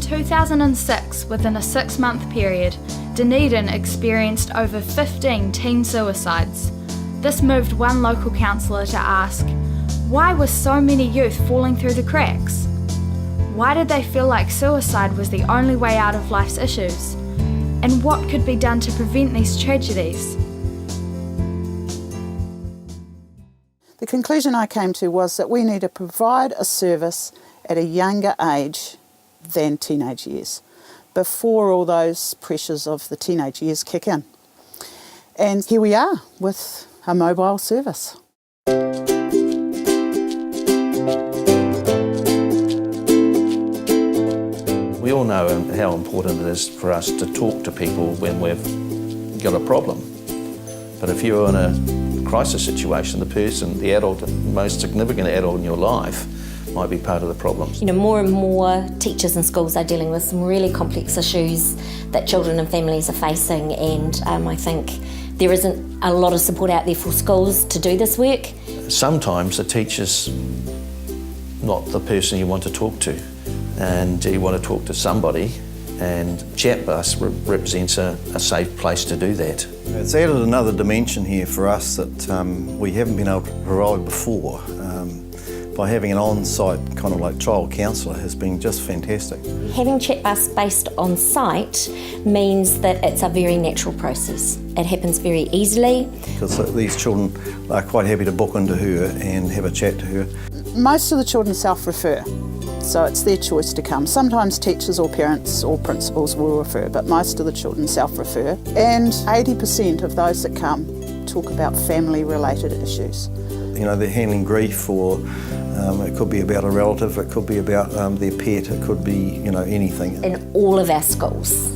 2006, within a 6-month period, Dunedin experienced over 15 teen suicides. This moved one local counsellor to ask, why were so many youth falling through the cracks? Why did they feel like suicide was the only way out of life's issues? And what could be done to prevent these tragedies? The conclusion I came to was that we need to provide a service at a younger age than teenage years, before all those pressures of the teenage years kick in. And here we are with a mobile service. We all know how important it is for us to talk to people when we've got a problem. But if you're in a crisis situation, the adult, the most significant adult in your life, might be part of the problem. You know, more and more teachers and schools are dealing with some really complex issues that children and families are facing, and I think there isn't a lot of support out there for schools to do this work. Sometimes the teacher's not the person you want to talk to, and you want to talk to somebody, and Chatbus represents a safe place to do that. It's added another dimension here for us that we haven't been able to provide before. By having an on-site kind of like trial counsellor has been just fantastic. Having Chatbus based on site means that it's a very natural process. It happens very easily. Because these children are quite happy to book into her and have a chat to her. Most of the children self-refer, so it's their choice to come. Sometimes teachers or parents or principals will refer, but most of the children self-refer. And 80% of those that come talk about family-related issues. You know, they're handling grief, or it could be about a relative, it could be about their pet, it could be, you know, anything. In all of our schools,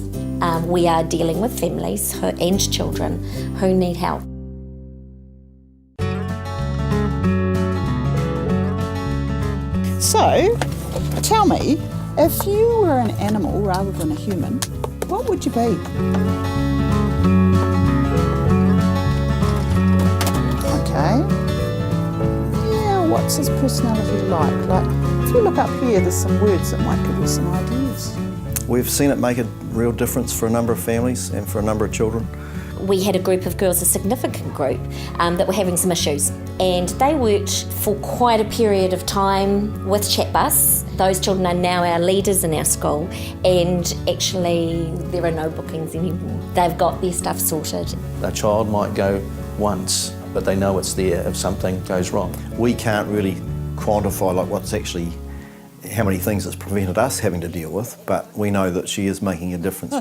we are dealing with families and children who need help. So, tell me, if you were an animal rather than a human, what would you be? Okay. What's his personality like? Like, if you look up here, there's some words that might give you some ideas. We've seen it make a real difference for a number of families and for a number of children. We had a group of girls, a significant group, that were having some issues, and they worked for quite a period of time with Chatbus. Those children are now our leaders in our school, and actually there are no bookings anymore. They've got their stuff sorted. A child might go once, but they know it's there if something goes wrong. We can't really quantify like what's actually, how many things it's prevented us having to deal with, but we know that she is making a difference.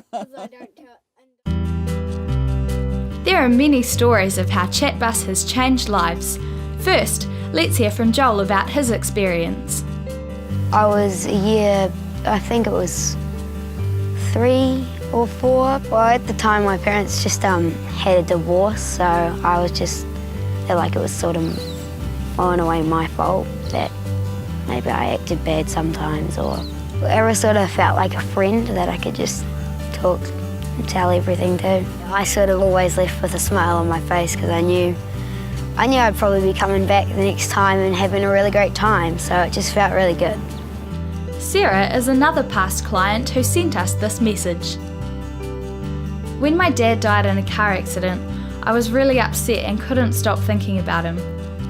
There are many stories of how Chatbus has changed lives. First, let's hear from Joel about his experience. I was a year, I think it was 3 or 4. Well, at the time my parents just had a divorce, so I was just, felt like it was sort of in a way my fault that maybe I acted bad sometimes, or I sort of felt like a friend that I could just talk and tell everything to. I sort of always left with a smile on my face because I knew I'd probably be coming back the next time and having a really great time, so it just felt really good. Sarah is another past client who sent us this message. When my dad died in a car accident, I was really upset and couldn't stop thinking about him.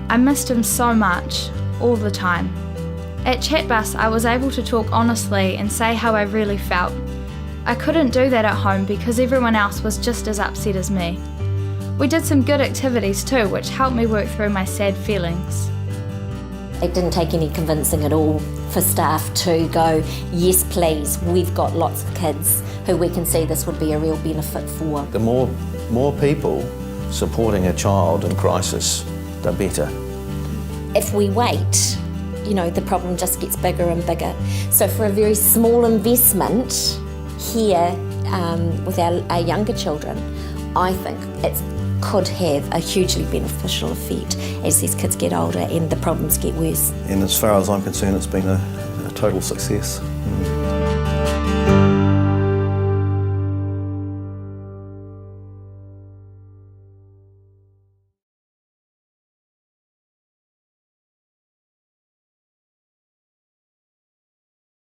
I missed him so much, all the time. At Chatbus, I was able to talk honestly and say how I really felt. I couldn't do that at home because everyone else was just as upset as me. We did some good activities too, which helped me work through my sad feelings. It didn't take any convincing at all for staff to go, yes please, we've got lots of kids who we can see this would be a real benefit for. The more people supporting a child in crisis, the better. If we wait, you know, the problem just gets bigger and bigger. So for a very small investment here with our younger children, I think it could have a hugely beneficial effect as these kids get older and the problems get worse. And as far as I'm concerned, it's been a total success.